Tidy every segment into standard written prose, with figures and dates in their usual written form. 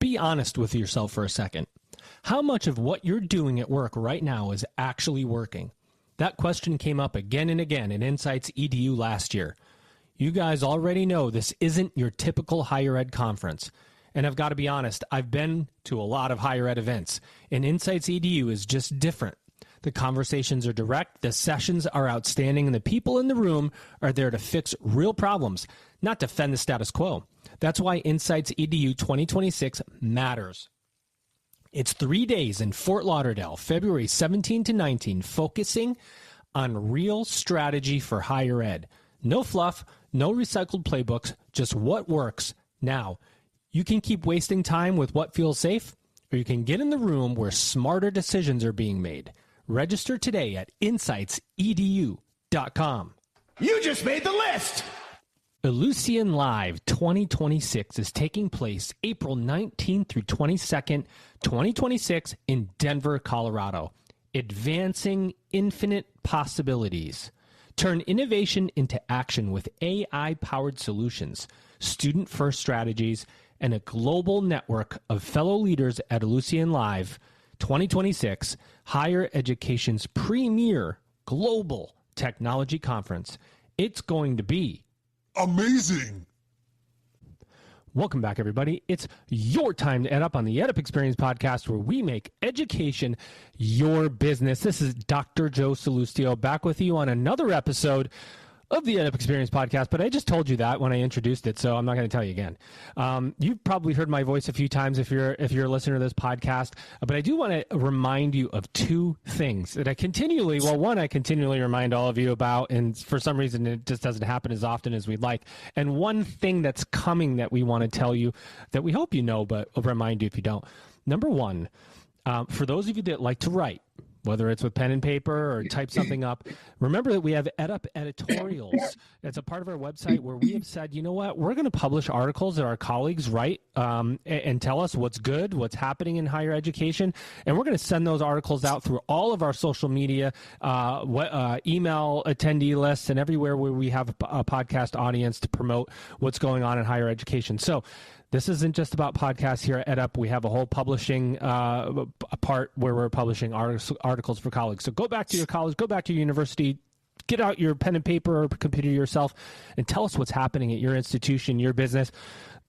be honest with yourself for a second. How much of what you're doing at work right now is actually working? That question came up again and again at Insights EDU last year. You guys already know this isn't your typical higher ed conference. And I've got to be honest, I've been to a lot of higher ed events, and Insights EDU is just different. The conversations are direct, the sessions are outstanding, and the people in the room are there to fix real problems, not defend the status quo. That's why Insights EDU 2026 matters. It's 3 days in Fort Lauderdale, February 17 to 19, focusing on real strategy for higher ed. No fluff, no recycled playbooks, just what works now. You can keep wasting time with what feels safe, or you can get in the room where smarter decisions are being made. Register today at insightsedu.com. You just made the list! Outlive Live 2026 is taking place April 19th through 22nd, 2026 in Denver, Colorado. Advancing infinite possibilities. Turn innovation into action with AI-powered solutions, student-first strategies, and a global network of fellow leaders at Outlive Live 2026, higher education's premier global technology conference. It's going to be amazing. Welcome back, everybody. It's your time to EdUp on the EdUp Experience podcast, where we make education your business. This is Dr. Joe Salustio back with you on another episode of the EdUp Experience podcast, but I just told you that when I introduced it, so I'm not going to tell you again. You've probably heard my voice a few times if you're a listener to this podcast, but I do want to remind you of two things that I continually remind all of you about, and for some reason it just doesn't happen as often as we'd like. And one thing that's coming that we want to tell you that we hope you know, but I'll remind you if you don't. Number one, for those of you that like to write, whether it's with pen and paper or type something up, remember that we have EdUp editorials. It's a part of our website where we have said, you know what, we're going to publish articles that our colleagues write and tell us what's good, what's happening in higher education, and we're going to send those articles out through all of our social media, email attendee lists, and everywhere where we have a podcast audience to promote what's going on in higher education. So this isn't just about podcasts here at EdUp. We have a whole publishing part where we're publishing articles for colleagues. So go back to your college, go back to your university, get out your pen and paper or computer yourself, and tell us what's happening at your institution, your business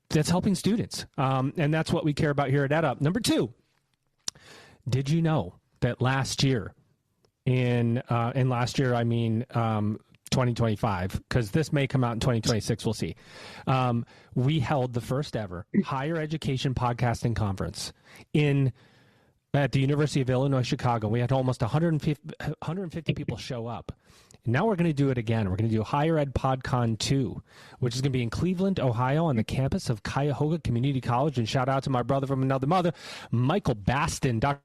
that's helping students. And that's what we care about here at EdUp. Number two, did you know that last year, and last year I mean 2025, because this may come out in 2026, we'll see. We held the first ever higher education podcasting conference at the University of Illinois, Chicago. We had almost 150 people show up. And now we're going to do it again. We're going to do Higher Ed PodCon 2, which is going to be in Cleveland, Ohio, on the campus of Cuyahoga Community College. And shout out to my brother from another mother, Michael Baston, Dr.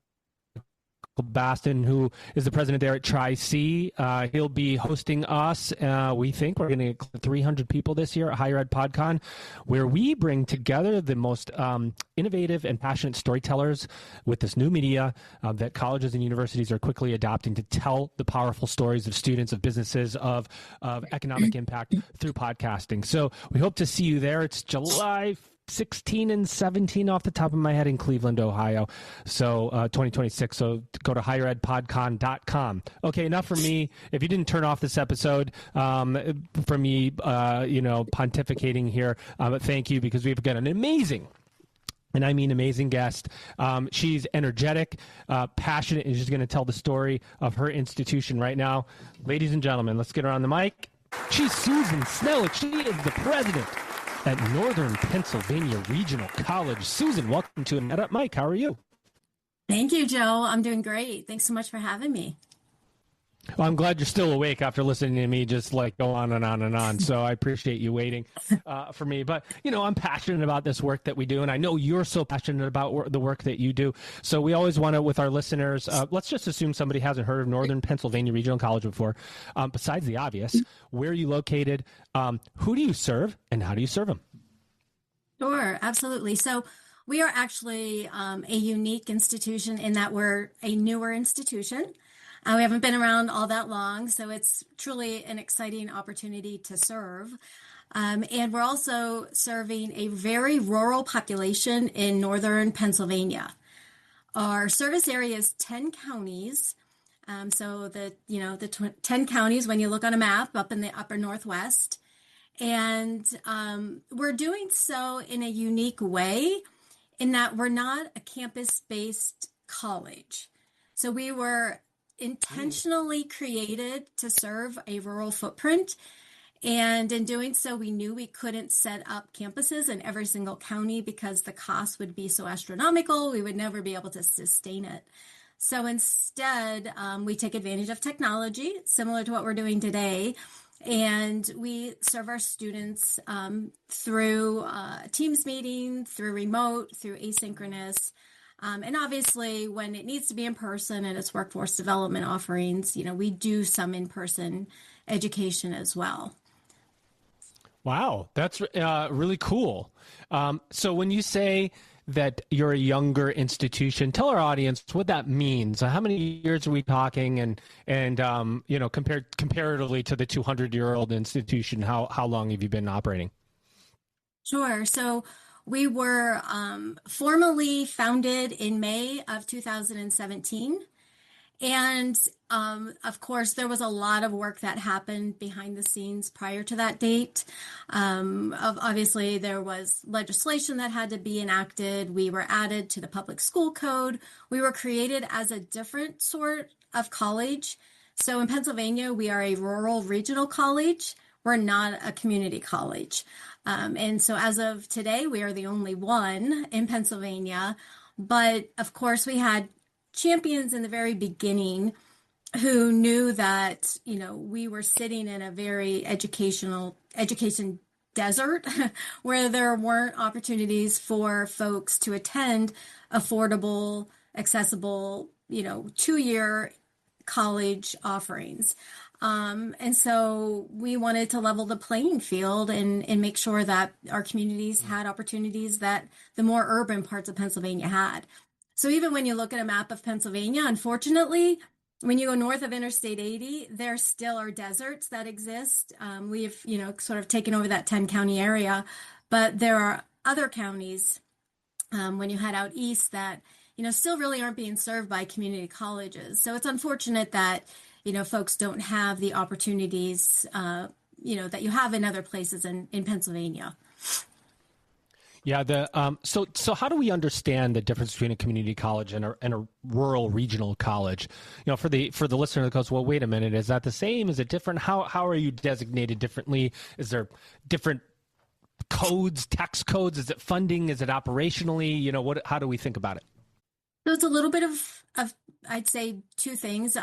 Baston, who is the president there at Tri-C. He'll be hosting us. We think we're going to get 300 people this year at Higher Ed PodCon, where we bring together the most innovative and passionate storytellers with this new media that colleges and universities are quickly adopting to tell the powerful stories of students, of businesses, of economic impact through podcasting. So we hope to see you there. It's July 16 and 17 off the top of my head in Cleveland, Ohio. So 2026. So go to higheredpodcon.com. Okay, enough from me. If you didn't turn off this episode from me, pontificating here, but thank you, because we've got an amazing, and I mean amazing, guest. She's energetic, passionate, and she's going to tell the story of her institution right now. Ladies and gentlemen, let's get her on the mic. She's Susan Snelick. She is the president at Northern Pennsylvania Regional College. Susan, welcome to an EdUp Mike. How are you? Thank you, Joe. I'm doing great. Thanks so much for having me. Well, I'm glad you're still awake after listening to me just like go on and on and on. So I appreciate you waiting for me. But, I'm passionate about this work that we do, and I know you're so passionate about the work that you do. So we always want to, with our listeners, let's just assume somebody hasn't heard of Northern Pennsylvania Regional College before. Besides the obvious, where are you located? Who do you serve, and how do you serve them? Sure, absolutely. So we are actually a unique institution in that we're a newer institution. We haven't been around all that long, so it's truly an exciting opportunity to serve. And we're also serving a very rural population in northern Pennsylvania. Our service area is 10 counties. So 10 counties, when you look on a map up in the upper Northwest. And we're doing so in a unique way in that we're not a campus-based college. So we were intentionally created to serve a rural footprint. And in doing so, we knew we couldn't set up campuses in every single county because the cost would be so astronomical. We would never be able to sustain it. So instead, we take advantage of technology, similar to what we're doing today. And we serve our students through Teams meeting, through remote, through asynchronous. And obviously, when it needs to be in person and it's workforce development offerings, we do some in-person education as well. Wow, that's really cool. So when you say that you're a younger institution, tell our audience what that means. How many years are we talking, and comparatively to the 200-year-old institution, how long have you been operating? Sure. So we were formally founded in May of 2017. And of course, there was a lot of work that happened behind the scenes prior to that date. Obviously, there was legislation that had to be enacted. We were added to the public school code. We were created as a different sort of college. So in Pennsylvania, we are a rural regional college. We're not a community college. And so as of today, we are the only one in Pennsylvania. But of course, we had champions in the very beginning who knew that, we were sitting in a very education desert where there weren't opportunities for folks to attend affordable, accessible, 2-year college offerings. And so we wanted to level the playing field and make sure that our communities had opportunities that the more urban parts of Pennsylvania had. So even when you look at a map of Pennsylvania, unfortunately, when you go north of Interstate 80, there still are deserts that exist. We've, sort of taken over that 10-county area, but there are other counties when you head out east that, still really aren't being served by community colleges. So it's unfortunate that, folks don't have the opportunities, that you have in other places in Pennsylvania. Yeah. So how do we understand the difference between a community college and a rural regional college? For the listener that goes, well, wait a minute, is that the same? Is it different? How are you designated differently? Is there different codes, tax codes? Is it funding? Is it operationally? How do we think about it? So it's a little bit of I'd say two things.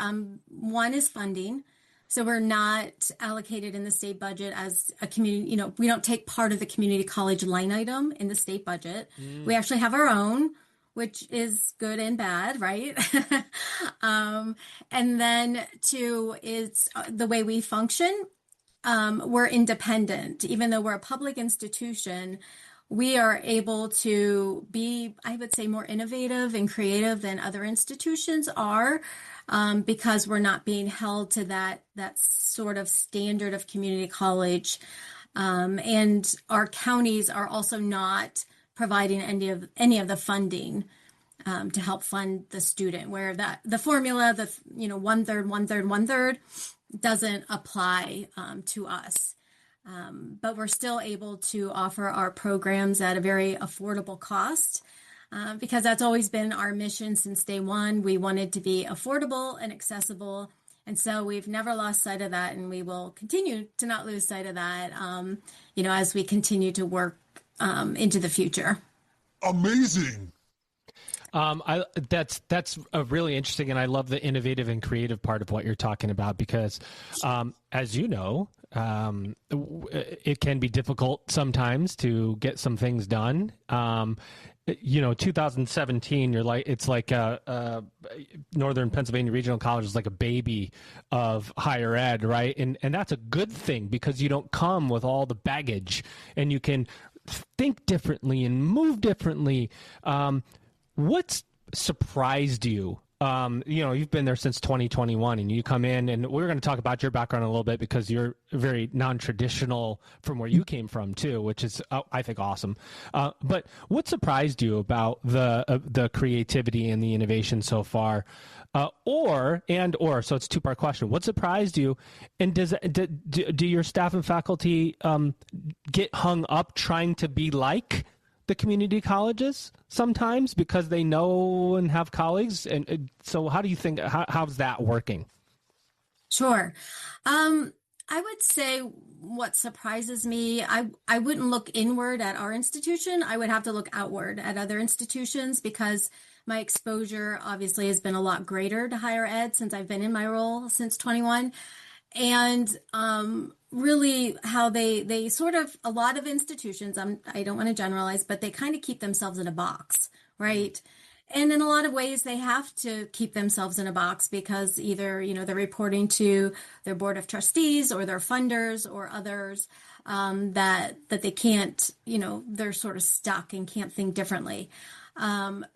One is funding. So we're not allocated in the state budget as a community, we don't take part of the community college line item in the state budget. We actually have our own, which is good and bad, right? And then two is the way we function. We're independent. Even though we're a public institution, we are able to be, I would say, more innovative and creative than other institutions are. Because we're not being held to that sort of standard of community college. And our counties are also not providing any of the funding to help fund the student, where the formula, one-third, doesn't apply to us. But we're still able to offer our programs at a very affordable cost. Because that's always been our mission since day one. We wanted to be affordable and accessible. And so we've never lost sight of that, and we will continue to not lose sight of that, as we continue to work into the future. Amazing. That's really interesting, and I love the innovative and creative part of what you're talking about because, as you know, it can be difficult sometimes to get some things done. 2017, it's like Northern Pennsylvania Regional College is like a baby of higher ed, right? And that's a good thing because you don't come with all the baggage and you can think differently and move differently. What's surprised you you've been there since 2021, and you come in, and we're going to talk about your background a little bit because you're very non-traditional from where you came from too, which is, I think, awesome. But what surprised you about the creativity and the innovation so far? So it's a two-part question. What surprised you, and do your staff and faculty get hung up trying to be like the community colleges sometimes because they know and have colleagues? And so how do you think, how's that working? Sure. I would say what surprises me, I wouldn't look inward at our institution. I would have to look outward at other institutions because my exposure obviously has been a lot greater to higher ed since I've been in my role since 21. And really how they sort of, a lot of institutions, I don't want to generalize, but they kind of keep themselves in a box, right? And in a lot of ways, they have to keep themselves in a box because either, they're reporting to their board of trustees or their funders or others that they can't, they're sort of stuck and can't think differently.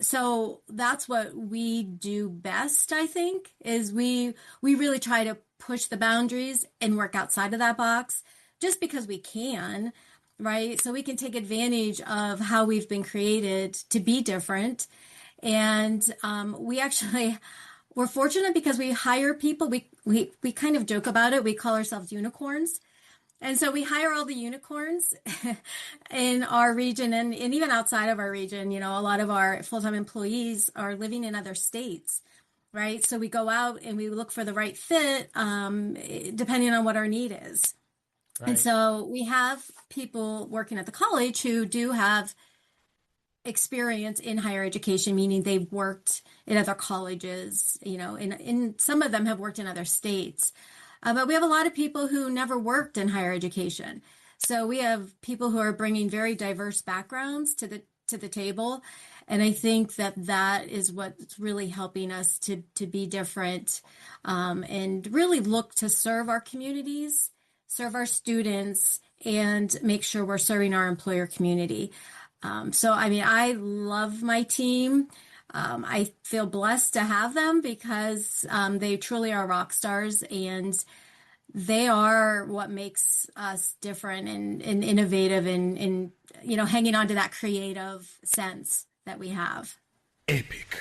So that's what we do best, I think, is we really try to push the boundaries and work outside of that box just because we can, right? So we can take advantage of how we've been created to be different. And we're fortunate because we hire people. We kind of joke about it. We call ourselves unicorns. And so we hire all the unicorns in our region and even outside of our region. A lot of our full-time employees are living in other states, right? So we go out and we look for the right fit depending on what our need is. Right. And so we have people working at the college who do have experience in higher education, meaning they've worked in other colleges, and some of them have worked in other states. But we have a lot of people who never worked in higher education. So we have people who are bringing very diverse backgrounds to the table. And I think that is what's really helping us to be different and really look to serve our communities, serve our students, and make sure we're serving our employer community. I love my team. I feel blessed to have them because they truly are rock stars and they are what makes us different and innovative and hanging on to that creative sense that we have. Epic.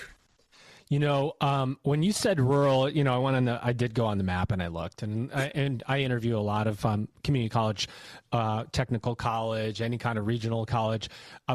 When you said rural, I did go on the map and I looked and I interview a lot of community college, technical college, any kind of regional college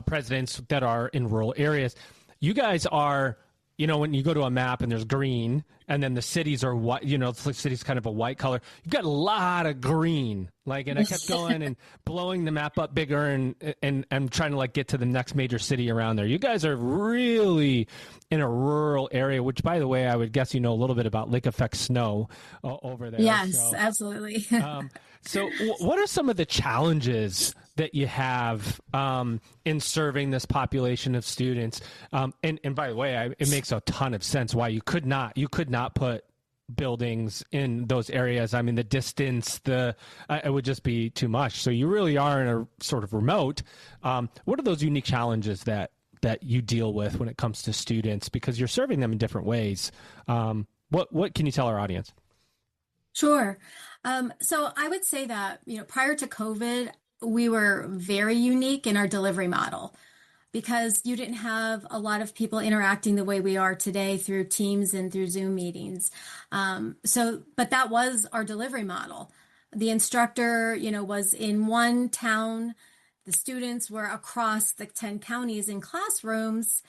presidents that are in rural areas. You guys are, when you go to a map and there's green and then the cities are white, the city's kind of a white color. You've got a lot of green, and I kept going and blowing the map up bigger and I'm trying to get to the next major city around there. You guys are really in a rural area, which, by the way, I would guess a little bit about lake effect snow over there. Yes, absolutely. So what are some of the challenges that you have in serving this population of students? And by the way, it makes a ton of sense why you could not put buildings in those areas. I mean, the distance, it would just be too much. So you really are in a sort of remote. What are those unique challenges that you deal with when it comes to students, because you're serving them in different ways? What can you tell our audience? Sure. So I would say that, prior to COVID, we were very unique in our delivery model because you didn't have a lot of people interacting the way we are today through Teams and through Zoom meetings. But that was our delivery model. The instructor, was in one town. The students were across the 10 counties in classrooms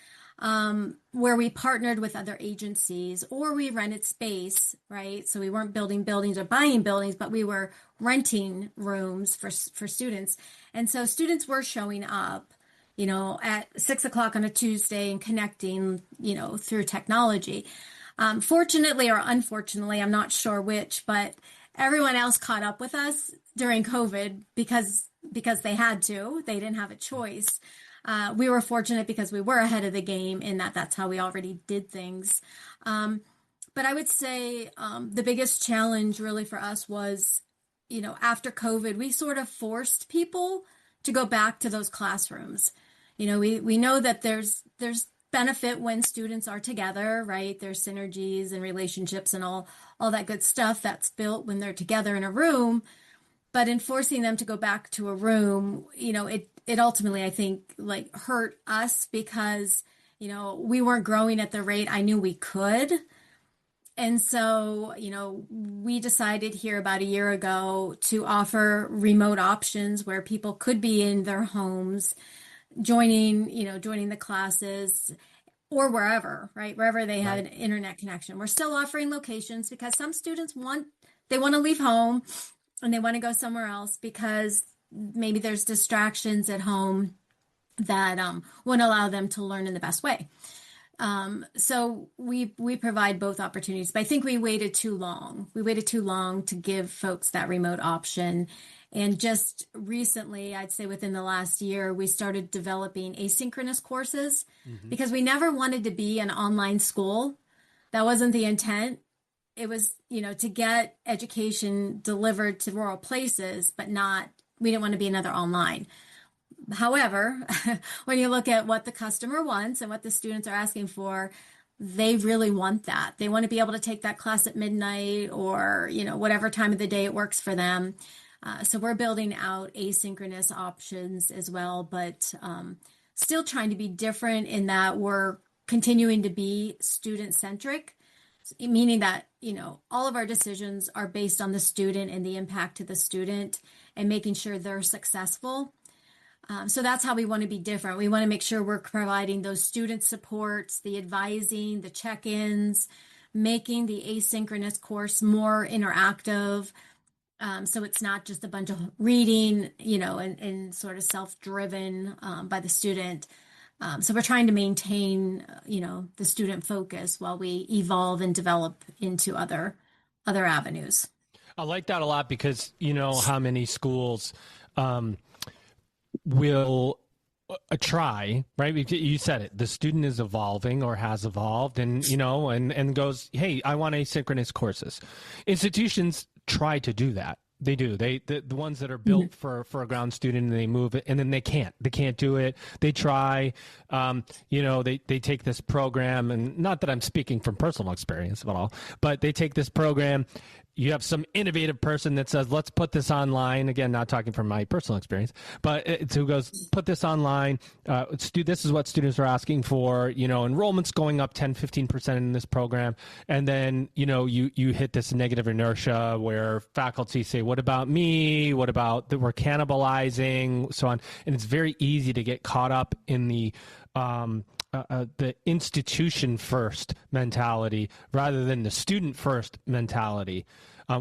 where we partnered with other agencies or we rented space, right? So we weren't building buildings or buying buildings, but we were renting rooms for students. And so students were showing up, at 6:00 on a Tuesday and connecting, through technology. Fortunately or unfortunately, I'm not sure which, but everyone else caught up with us during COVID because they had to. They didn't have a choice. We were fortunate because we were ahead of the game in that's how we already did things. But I would say the biggest challenge really for us was, after COVID, we sort of forced people to go back to those classrooms. We know that there's benefit when students are together, right? There's synergies and relationships and all that good stuff that's built when they're together in a room. But in forcing them to go back to a room, it ultimately, I think, like hurt us because, we weren't growing at the rate I knew we could. And so, we decided here about a year ago to offer remote options where people could be in their homes, joining the classes or wherever, right? Wherever they have an internet connection. We're still offering locations because some students want to leave home and they want to go somewhere else because maybe there's distractions at home that won't allow them to learn in the best way. So we provide both opportunities, but I think we waited too long. We waited too long to give folks that remote option. And just recently, I'd say within the last year, we started developing asynchronous courses because we never wanted to be an online school. That wasn't the intent. It was, to get education delivered to rural places, but we didn't want to be another online. However, when you look at what the customer wants and what the students are asking for, they really want that. They want to be able to take that class at midnight or, whatever time of the day it works for them. So we're building out asynchronous options as well, but still trying to be different in that we're continuing to be student-centric, meaning that, all of our decisions are based on the student and the impact to the student and making sure they're successful. So that's how we want to be different. We want to make sure we're providing those student supports, the advising, the check-ins, making the asynchronous course more interactive. So it's not just a bunch of reading, and sort of self-driven by the student. So we're trying to maintain, the student focus while we evolve and develop into other avenues. I like that a lot because how many schools will try, right? You said it. The student is evolving or has evolved and, and goes, hey, I want asynchronous courses. Institutions try to do that. They do. The ones that are built for a ground student and they move it and then they can't do it. They try, they take this program and not that I'm speaking from personal experience at all, but they take this program. You have some innovative person that says, let's put this online. Again, not talking from my personal experience, but who goes, put this online. This is what students are asking for, enrollment's going up 10, 15% in this program. And then, you hit this negative inertia where faculty say, what about me? What about that we're cannibalizing, so on. And it's very easy to get caught up in the institution first mentality rather than the student first mentality,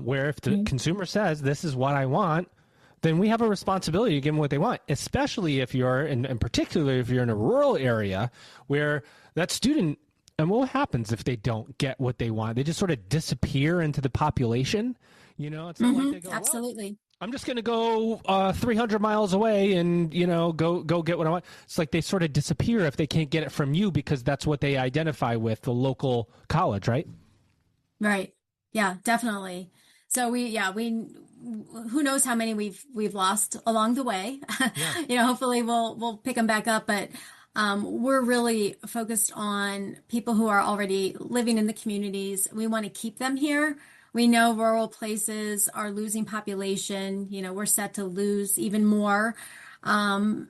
where if the consumer says, this is what I want, then we have a responsibility to give them what they want, especially if you're, and particularly if you're in a rural area where that student, and what happens if they don't get what they want? They just sort of disappear into the population. It's not like they go, absolutely. Well, I'm just going to go 300 miles away and, go get what I want. It's like they sort of disappear if they can't get it from you because that's what they identify with, the local college, right? Right. Yeah, definitely. So we who knows how many we've lost along the way. Yeah. Hopefully we'll pick them back up, but we're really focused on people who are already living in the communities. We want to keep them here. We know rural places are losing population. We're set to lose even more. And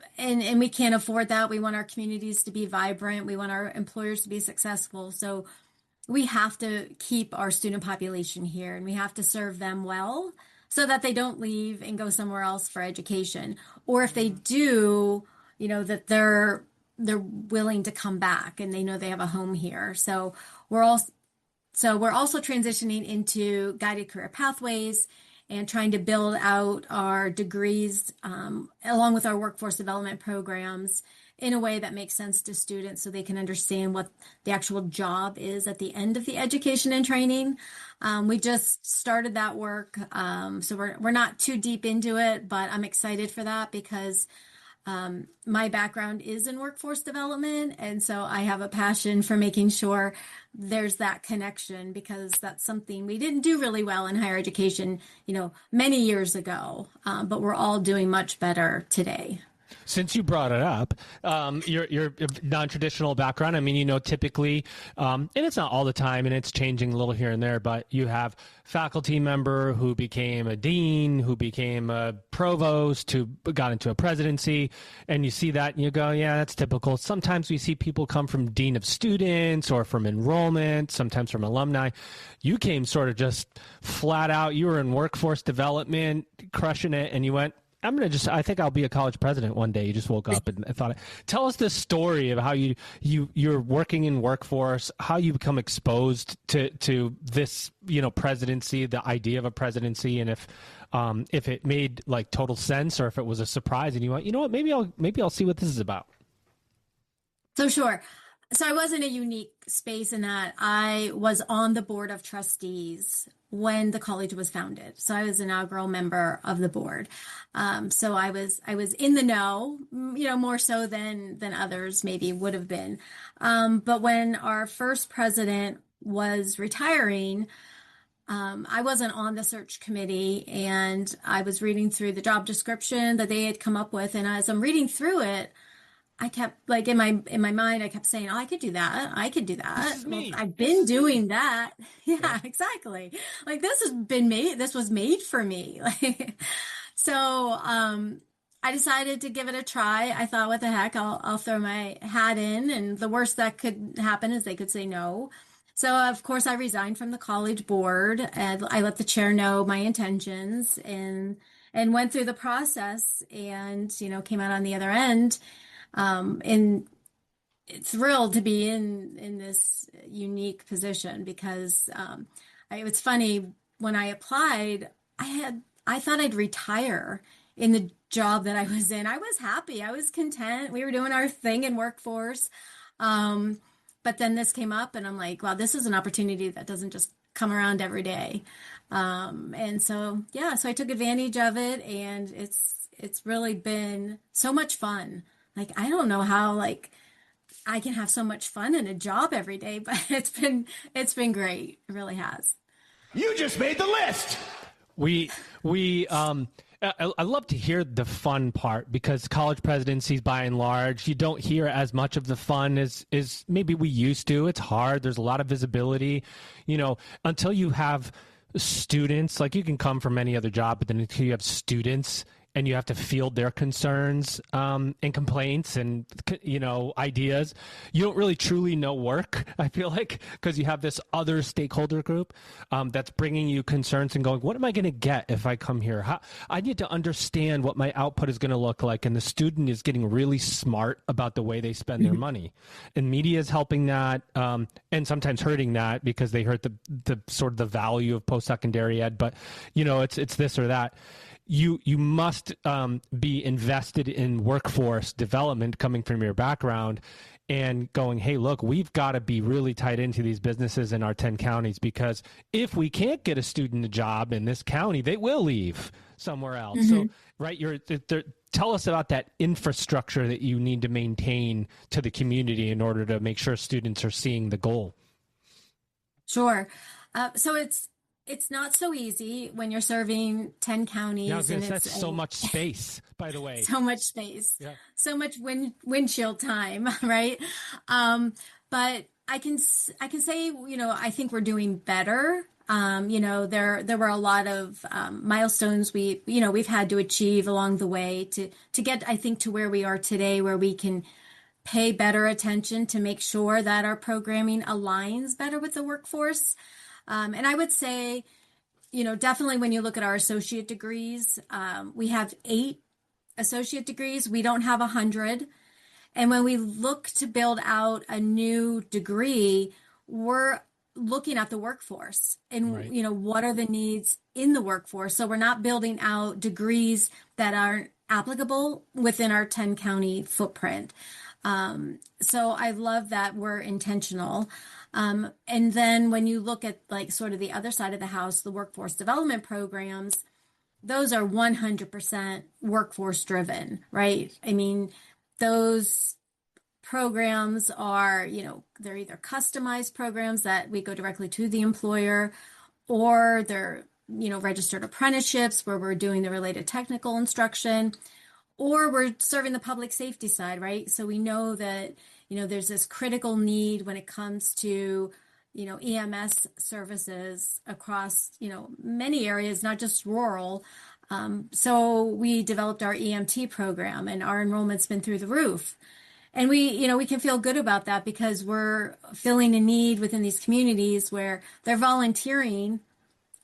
we can't afford that. We want our communities to be vibrant. We want our employers to be successful. So we have to keep our student population here and we have to serve them well so that they don't leave and go somewhere else for education. Or if they do, that they're willing to come back and they know they have a home here. So we're also transitioning into guided career pathways and trying to build out our degrees along with our workforce development programs in a way that makes sense to students so they can understand what the actual job is at the end of the education and training. We just started that work, so we're not too deep into it, but I'm excited for that because my background is in workforce development, and so I have a passion for making sure there's that connection because that's something we didn't do really well in higher education, many years ago, but we're all doing much better today. Since you brought it up, your non-traditional background, I mean, you know, typically, and it's not all the time, and it's changing a little here and there, but you have faculty member who became a dean, who became a provost, who got into a presidency, and you see that and you go, yeah, that's typical. Sometimes we see people come from dean of students or from enrollment, sometimes from alumni. You came sort of just flat out, you were in workforce development, crushing it, and you went, I think I'll be a college president one day. You just woke up and thought, tell us this story of how you're working in workforce, how you become exposed to this, you know, presidency, the idea of a presidency, and if it made like total sense or if it was a surprise and you went, you know what, maybe I'll see what this is about. So sure. So I was in a unique space in that I was on the board of trustees when the college was founded. So I was an inaugural member of the board. So I was in the know, you know, more so than others maybe would have been. But when our first president was retiring, I wasn't on the search committee, and I was reading through the job description that they had come up with. And as I'm reading through it, I kept like in my mind, I kept saying, "Oh, I could do that. I could do that. Well, I've been doing that." Yeah, exactly. Like this has been made. This was made for me. Like, so I decided to give it a try. I thought, "What the heck? I'll throw my hat in." And the worst that could happen is they could say no. So of course, I resigned from the college board, and I let the chair know my intentions, and went through the process, and you know, came out on the other end. And thrilled to be in this unique position because it's funny, when I applied, I thought I'd retire in the job that I was in. I was happy, I was content, we were doing our thing in workforce, but then this came up and I'm like, wow, this is an opportunity that doesn't just come around every day. And so yeah, so I took advantage of it, and it's really been so much fun. Like, I don't know how, like, I can have so much fun in a job every day, but it's been great. It really has. You just made the list. I love to hear the fun part, because college presidencies, by and large, you don't hear as much of the fun as maybe we used to. It's hard. There's a lot of visibility, you know, until you have students. Like, you can come from any other job, but then until you have students and you have to field their concerns and complaints and, you know, ideas, you don't really truly know work, I feel like, because you have this other stakeholder group that's bringing you concerns and going, what am I going to get if I come here? I need to understand what my output is going to look like. And the student is getting really smart about the way they spend their money. And media is helping that, and sometimes hurting that, because they hurt the sort of the value of post-secondary ed. But, you know, it's this or that. You must be invested in workforce development, coming from your background, and going, hey, look, we've got to be really tied into these businesses in our 10 counties, because if we can't get a student a job in this county, they will leave somewhere else. Mm-hmm. So, right, tell us about that infrastructure that you need to maintain to the community in order to make sure students are seeing the goal. Sure. So it's not so easy when you're serving 10 counties. Yeah, and that's so much space, by the way. So much space. Yeah. So much windshield time, right? But I can say, you know, I think we're doing better. You know, there were a lot of milestones we've had to achieve along the way to get, I think, to where we are today, where we can pay better attention to make sure that our programming aligns better with the workforce. And I would say, you know, definitely when you look at our associate degrees, we have 8 associate degrees. We don't have 100. And when we look to build out a new degree, we're looking at the workforce and, right, you know, what are the needs in the workforce? So we're not building out degrees that aren't applicable within our 10 county footprint. So I love that we're intentional. And then when you look at like sort of the other side of the house, the workforce development programs, those are 100% workforce driven, right? I mean, those programs are, you know, they're either customized programs that we go directly to the employer, or they're, you know, registered apprenticeships where we're doing the related technical instruction, or we're serving the public safety side, right? So we know that, there's this critical need when it comes to, EMS services across, many areas, not just rural. So we developed our EMT program, and our enrollment's been through the roof. And we can feel good about that because we're filling a need within these communities where they're volunteering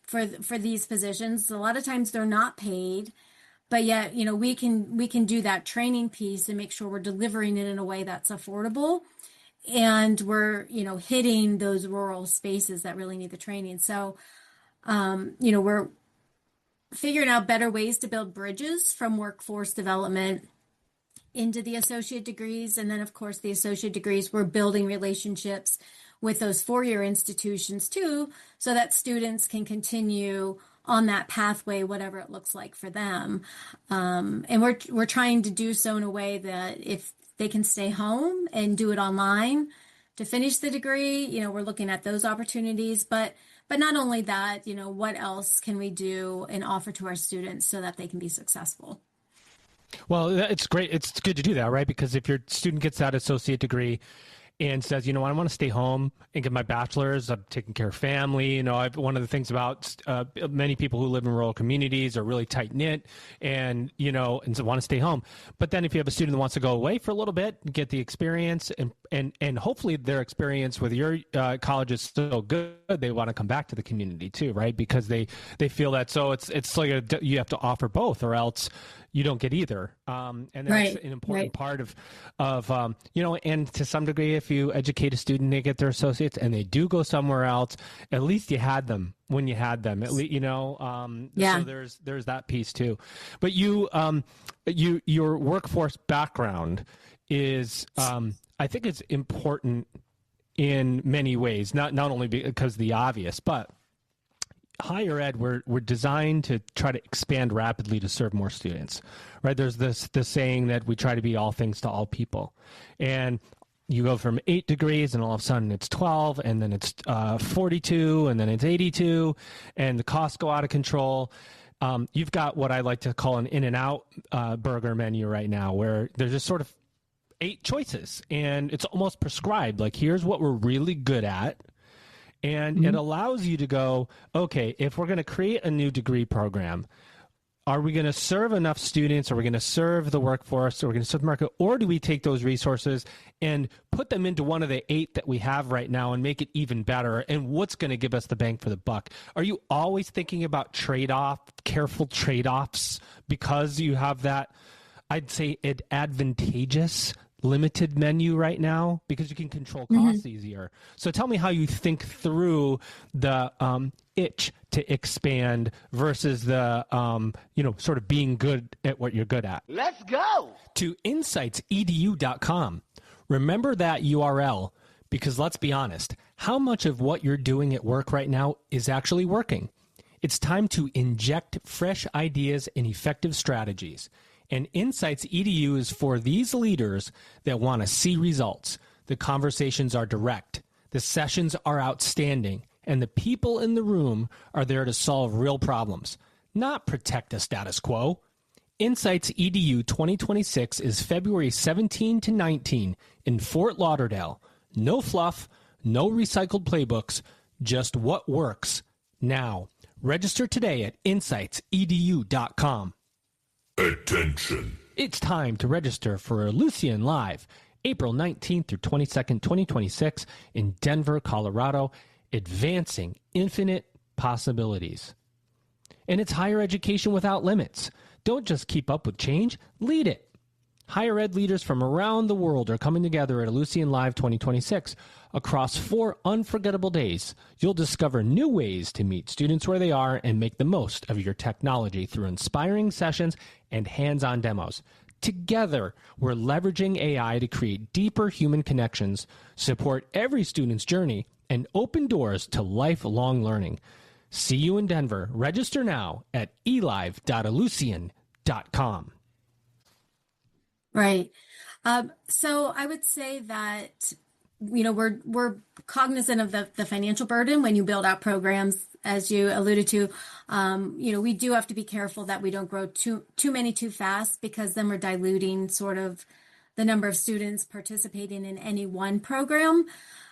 for these positions. A lot of times they're not paid, but yet, we can do that training piece and make sure we're delivering it in a way that's affordable, and we're, hitting those rural spaces that really need the training. So, we're figuring out better ways to build bridges from workforce development into the associate degrees. And then, of course, the associate degrees, we're building relationships with those four-year institutions too, so that students can continue on that pathway, whatever it looks like for them. And we're trying to do so in a way that if they can stay home and do it online to finish the degree, we're looking at those opportunities. But not only that, what else can we do and offer to our students so that they can be successful? Well, it's great. It's good to do that, right? Because if your student gets that associate degree and says, I want to stay home and get my bachelor's, I'm taking care of family. One of the things about many people who live in rural communities are really tight knit and so want to stay home. But then if you have a student that wants to go away for a little bit, get the experience and hopefully their experience with your college is so good, they want to come back to the community too, right? Because they feel that. So it's like you have to offer both or else you don't get either. And that's right, an important part of and to some degree, if you educate a student, they get their associates and they do go somewhere else, at least you had them when you had them, at least, so there's that piece too. But your workforce background is, I think it's important in many ways, not only because of the obvious, but higher ed, we're designed to try to expand rapidly to serve more students, right? There's this saying that we try to be all things to all people. And you go from 8 degrees and all of a sudden it's 12 and then it's 42 and then it's 82 and the costs go out of control. You've got what I like to call an In-N-Out burger menu right now where there's just sort of 8 choices and it's almost prescribed. Like, here's what we're really good at. And it allows you to go, okay, if we're going to create a new degree program, are we going to serve enough students? Are we going to serve the workforce? Are we going to serve the market? Or do we take those resources and put them into one of the 8 that we have right now and make it even better? And what's going to give us the bang for the buck? Are you always thinking about careful trade-offs because you have that, I'd say, advantageous limited menu right now because you can control costs easier. So tell me how you think through the itch to expand versus the, sort of being good at what you're good at. Let's go to insightsedu.com. Remember that URL because let's be honest, how much of what you're doing at work right now is actually working? It's time to inject fresh ideas and effective strategies. And Insights EDU is for these leaders that want to see results. The conversations are direct. The sessions are outstanding. And the people in the room are there to solve real problems, not protect the status quo. Insights EDU 2026 is February 17 to 19 in Fort Lauderdale. No fluff, no recycled playbooks, just what works now. Register today at insightsedu.com. Attention. It's time to register for Lucian Live, April 19th through 22nd, 2026 in Denver, Colorado, advancing infinite possibilities. And it's higher education without limits. Don't just keep up with change, lead it. Higher ed leaders from around the world are coming together at Lucian Live 2026. Across 4 unforgettable days, you'll discover new ways to meet students where they are and make the most of your technology through inspiring sessions and hands-on demos. Together, we're leveraging AI to create deeper human connections, support every student's journey, and open doors to lifelong learning. See you in Denver. Register now at elive.elucian.com. Right. So I would say that we're cognizant of the financial burden when you build out programs, as you alluded to. We do have to be careful that we don't grow too many too fast, because then we're diluting sort of the number of students participating in any one program.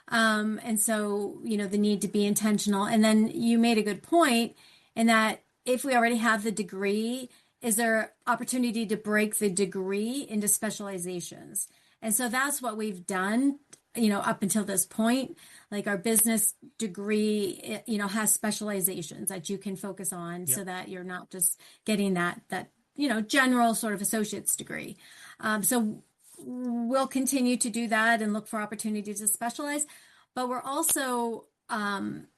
And so, the need to be intentional. And then you made a good point in that if we already have the degree, is there opportunity to break the degree into specializations? And so that's what we've done, up until this point. Like our business degree, has specializations that you can focus on, so that you're not just getting that general sort of associate's degree. So we'll continue to do that and look for opportunities to specialize, but we're also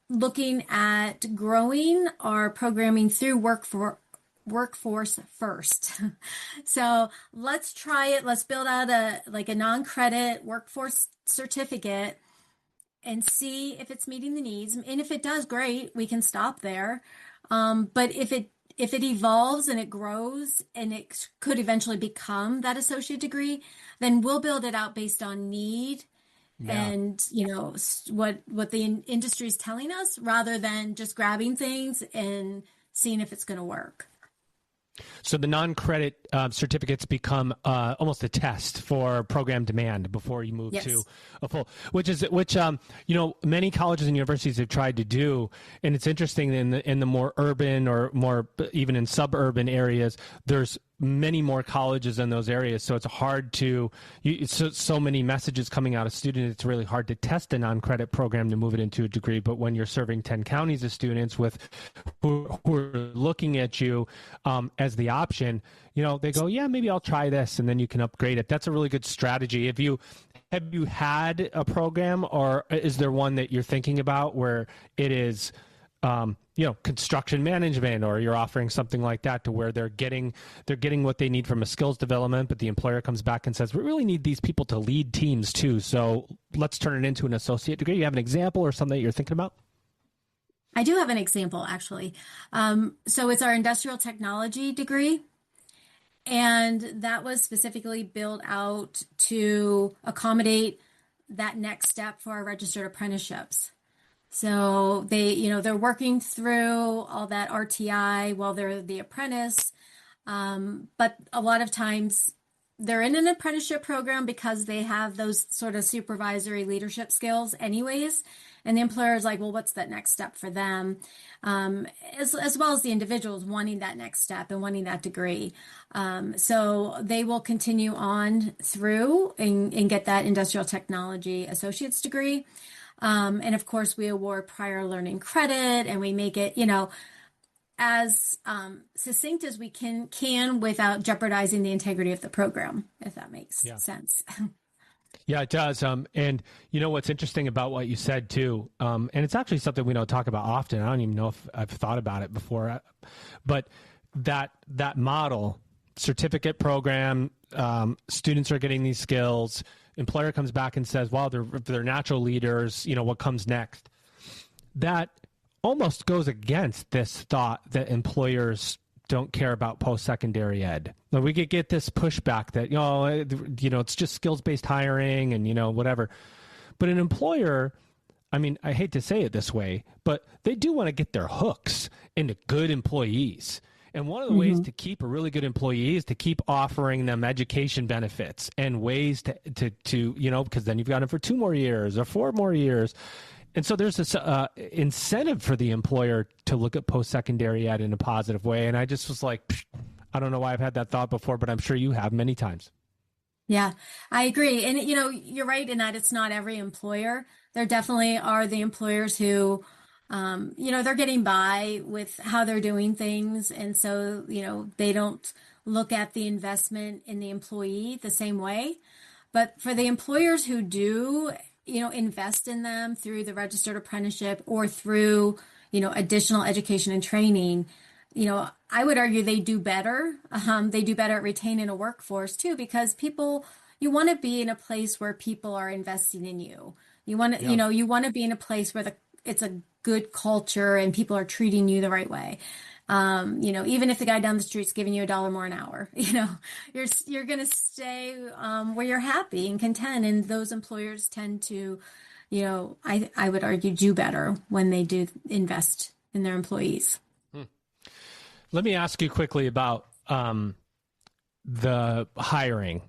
looking at growing our programming through workforce first. So let's try it. Let's build out a non-credit workforce certificate and see if it's meeting the needs. And if it does, great, we can stop there. But if it evolves and it grows and it could eventually become that associate degree, then we'll build it out based on need and what the industry is telling us, rather than just grabbing things and seeing if it's going to work. So the non-credit certificates become almost a test for program demand before you move to a full, which many colleges and universities have tried to do. And it's interesting, in the more urban or more even in suburban areas, there's many more colleges in those areas. So it's hard to, so many messages coming out of students, it's really hard to test a non-credit program to move it into a degree. But when you're serving 10 counties of students who are looking at you as the option, they go, yeah, maybe I'll try this, and then you can upgrade it. That's a really good strategy. Have you had a program, or is there one that you're thinking about where it is construction management, or you're offering something like that, to where they're getting what they need from a skills development, but the employer comes back and says, we really need these people to lead teams too, so let's turn it into an associate degree? You have an example or something that you're thinking about? I do have an example, actually. So it's our industrial technology degree, and that was specifically built out to accommodate that next step for our registered apprenticeships. So they're working through all that RTI while they're the apprentice. But a lot of times they're in an apprenticeship program because they have those sort of supervisory leadership skills anyways. And the employer is like, well, what's that next step for them? As well as the individuals wanting that next step and wanting that degree. So they will continue on through and get that industrial technology associate's degree. And of course, we award prior learning credit, and we make it, as succinct as we can without jeopardizing the integrity of the program, if that makes sense. Yeah, it does. And what's interesting about what you said too, and it's actually something we don't talk about often. I don't even know if I've thought about it before, but that model, certificate program, students are getting these skills. Employer comes back and says, well, they're natural leaders, what comes next? That almost goes against this thought that employers don't care about post-secondary ed. Now, we could get this pushback that, it's just skills-based hiring and, whatever. But an employer, I hate to say it this way, but they do want to get their hooks into good employees. And one of the ways to keep a really good employee is to keep offering them education benefits and ways to because then you've got them for 2 more years or 4 more years. And so there's this incentive for the employer to look at post-secondary ed in a positive way. And I just was like, I don't know why I've had that thought before, but I'm sure you have many times. Yeah, I agree. And, you're right in that it's not every employer. There definitely are the employers who they're getting by with how they're doing things. And so, they don't look at the investment in the employee the same way. But for the employers who do, invest in them through the registered apprenticeship or through, additional education and training, I would argue they do better. They do better at retaining a workforce too, because you want to be in a place where people are investing in you. You want to, you want to be in a place where it's a good culture and people are treating you the right way. Even if the guy down the street's giving you $1 more an hour, you're going to stay where you're happy and content. And those employers tend to, I would argue, do better when they do invest in their employees. Let me ask you quickly about the hiring.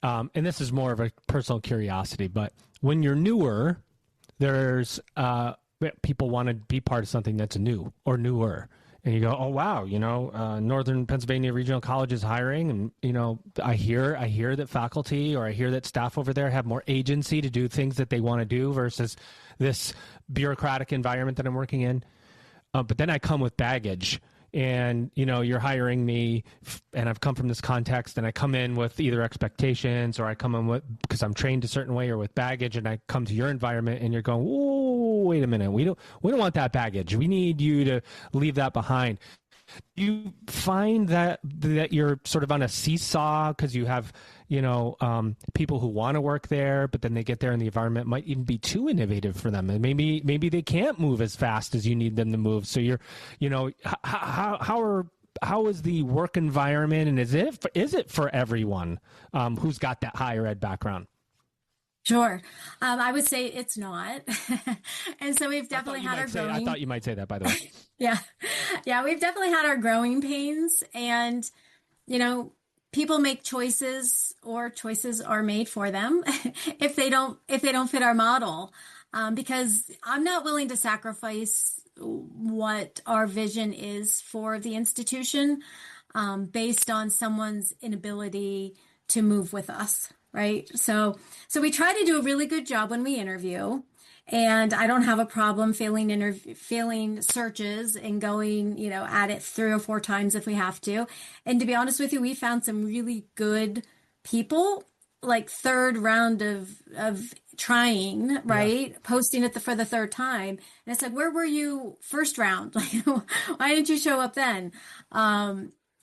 And this is more of a personal curiosity, but when you're newer, there's people want to be part of something that's new or newer. And you go, oh, wow, Northern Pennsylvania Regional College is hiring. And, I hear that faculty or I hear that staff over there have more agency to do things that they want to do versus this bureaucratic environment that I'm working in. But then I come with baggage. And, you're hiring me and I've come from this context and I come in with either expectations or I come in with, because I'm trained a certain way or with baggage, and I come to your environment and you're going, oh, wait a minute. We don't want that baggage. We need you to leave that behind. Do you find that you're sort of on a seesaw because you have, people who want to work there, but then they get there and the environment might even be too innovative for them, and maybe they can't move as fast as you need them to move. So you're, how is the work environment, and is it for everyone who's got that higher ed background? Sure. I would say it's not. And so we've definitely had our growing. I thought you might say that, by the way. Yeah. Yeah. We've definitely had our growing pains, and, people make choices or choices are made for them if they don't fit our model. Because I'm not willing to sacrifice what our vision is for the institution, based on someone's inability to move with us. Right. So we try to do a really good job when we interview, and I don't have a problem failing searches and going, at it 3 or 4 times if we have to. And to be honest with you, we found some really good people, like third round of trying, right? Yeah. Posting it for the third time. And it's like, where were you first round? Why didn't you show up then?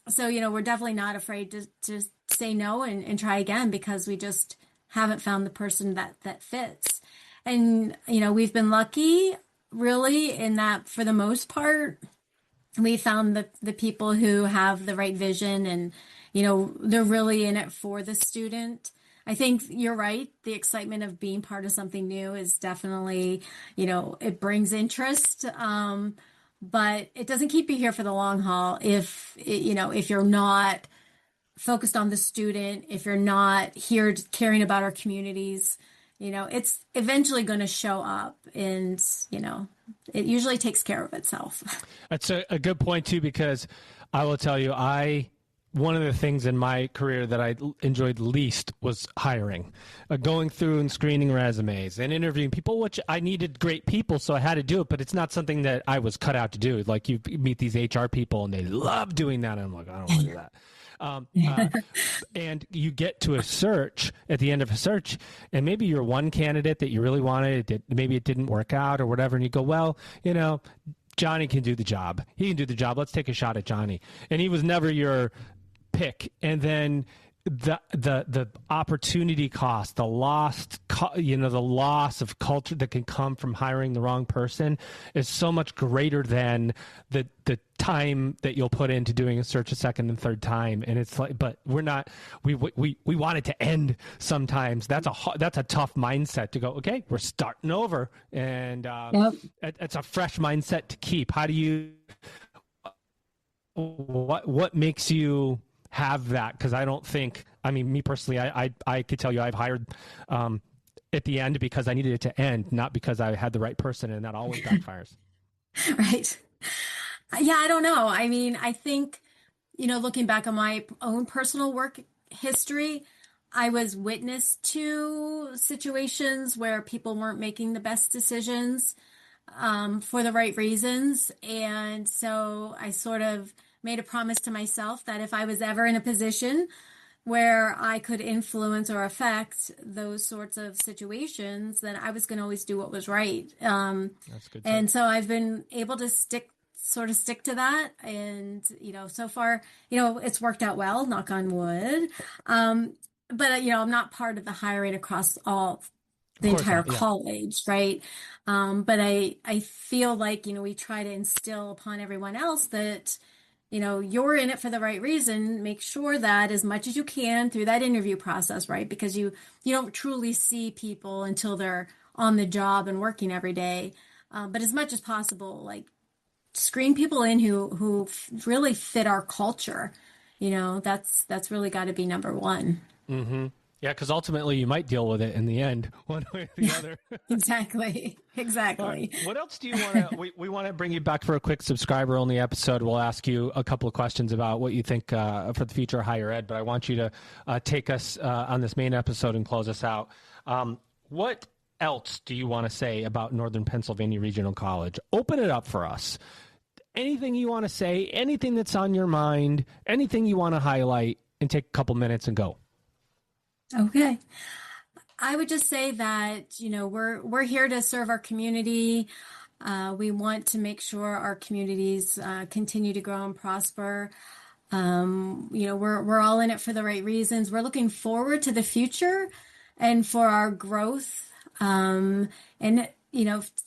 So, we're definitely not afraid to say no and try again, because we just haven't found the person that fits. And, we've been lucky really in that for the most part, we found the people who have the right vision and, they're really in it for the student. I think you're right. The excitement of being part of something new is definitely, it brings interest. But it doesn't keep you here for the long haul if you're not focused on the student, if you're not here caring about our communities, it's eventually going to show up, and, it usually takes care of itself. That's a good point too, because I will tell you, one of the things in my career that I enjoyed least was hiring, going through and screening resumes and interviewing people, which I needed great people, so I had to do it, but it's not something that I was cut out to do. Like, you meet these HR people and they love doing that. And I'm like, I don't want to do that. And you get to a search at the end of a search, and maybe you're one candidate that you really wanted, maybe it didn't work out or whatever. And you go, well, Johnny can do the job. He can do the job. Let's take a shot at Johnny. And he was never your pick. And then the opportunity cost, the loss of culture that can come from hiring the wrong person is so much greater than the time that you'll put into doing a search a second and third time. And it's like, but we want it to end sometimes. That's a tough mindset to go, okay, we're starting over. And it's a fresh mindset to keep. How do you, what makes you have that? Because I don't think, me personally, I could tell you I've hired at the end because I needed it to end, not because I had the right person, and that always backfires. Right. Yeah, I don't know. I think, looking back on my own personal work history, I was witness to situations where people weren't making the best decisions for the right reasons. And so I sort of made a promise to myself that if I was ever in a position where I could influence or affect those sorts of situations, then I was going to always do what was right. That's good. And so I've been able to stick to that. And, so far, it's worked out well, knock on wood. But, I'm not part of the hiring across all the entire not, yeah. college, right? But I feel like, we try to instill upon everyone else that, you're in it for the right reason. Make sure that as much as you can through that interview process, right? Because you don't truly see people until they're on the job and working every day. But as much as possible, like screen people in who really fit our culture. That's really got to be number one. Mm-hmm. Yeah, because ultimately you might deal with it in the end, one way or the other. Exactly. Right. What else do you want to? We want to bring you back for a quick subscriber-only episode. We'll ask you a couple of questions about what you think for the future of higher ed, but I want you to take us on this main episode and close us out. What else do you want to say about Northern Pennsylvania Regional College? Open it up for us. Anything you want to say, anything that's on your mind, anything you want to highlight, and take a couple minutes and go. Okay. I would just say that, we're here to serve our community. We want to make sure our communities continue to grow and prosper. We're all in it for the right reasons. We're looking forward to the future and for our growth. And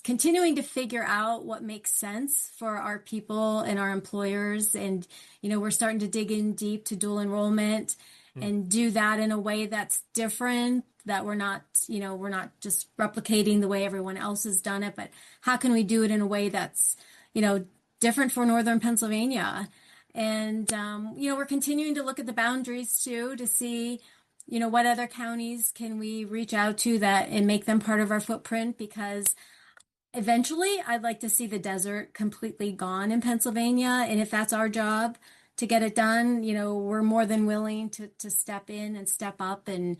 continuing to figure out what makes sense for our people and our employers. And, we're starting to dig in deep to dual enrollment and do that in a way that's different, that we're not just replicating the way everyone else has done it, but how can we do it in a way that's, different for Northern Pennsylvania? And, we're continuing to look at the boundaries too, to see, what other counties can we reach out to that and make them part of our footprint, because eventually I'd like to see the desert completely gone in Pennsylvania. And if that's our job to get it done, we're more than willing to step in and step up and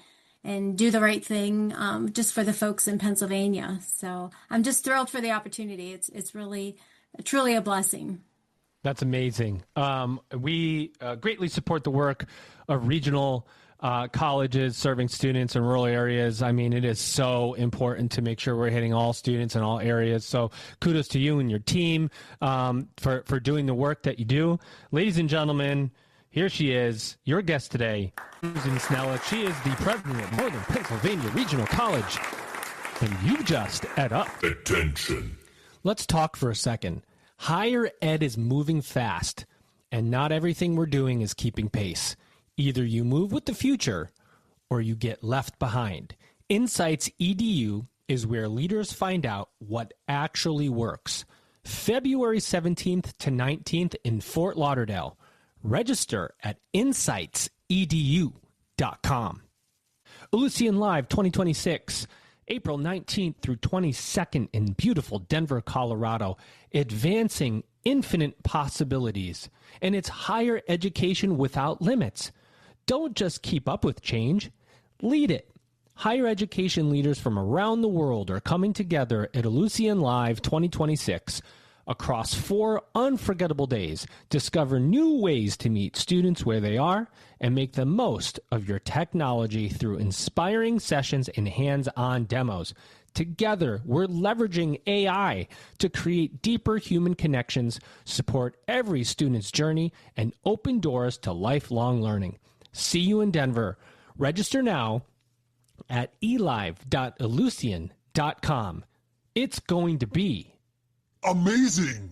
do the right thing just for the folks in Pennsylvania. So I'm just thrilled for the opportunity. It's really, truly a blessing. That's amazing. We greatly support the work of regional colleges serving students in rural areas. I mean, it is so important to make sure we're hitting all students in all areas. So kudos to you and your team for doing the work that you do. Ladies and gentlemen, here she is, your guest today, Susan Snelick. She is the president of Northern Pennsylvania Regional College. And you just EdUp. Attention. Let's talk for a second. Higher ed is moving fast, and not everything we're doing is keeping pace. Either you move with the future or you get left behind. Insights EDU is where leaders find out what actually works. February 17th to 19th in Fort Lauderdale. Register at insightsedu.com. Elysian Live 2026, April 19th through 22nd in beautiful Denver, Colorado. Advancing infinite possibilities. And it's higher education without limits. Don't just keep up with change, lead it. Higher education leaders from around the world are coming together at Elysian Live 2026 across 4 unforgettable days. Discover new ways to meet students where they are and make the most of your technology through inspiring sessions and hands-on demos. Together, we're leveraging AI to create deeper human connections, support every student's journey, and open doors to lifelong learning. See you in Denver. Register now at elive.elysian.com. It's going to be Amazing.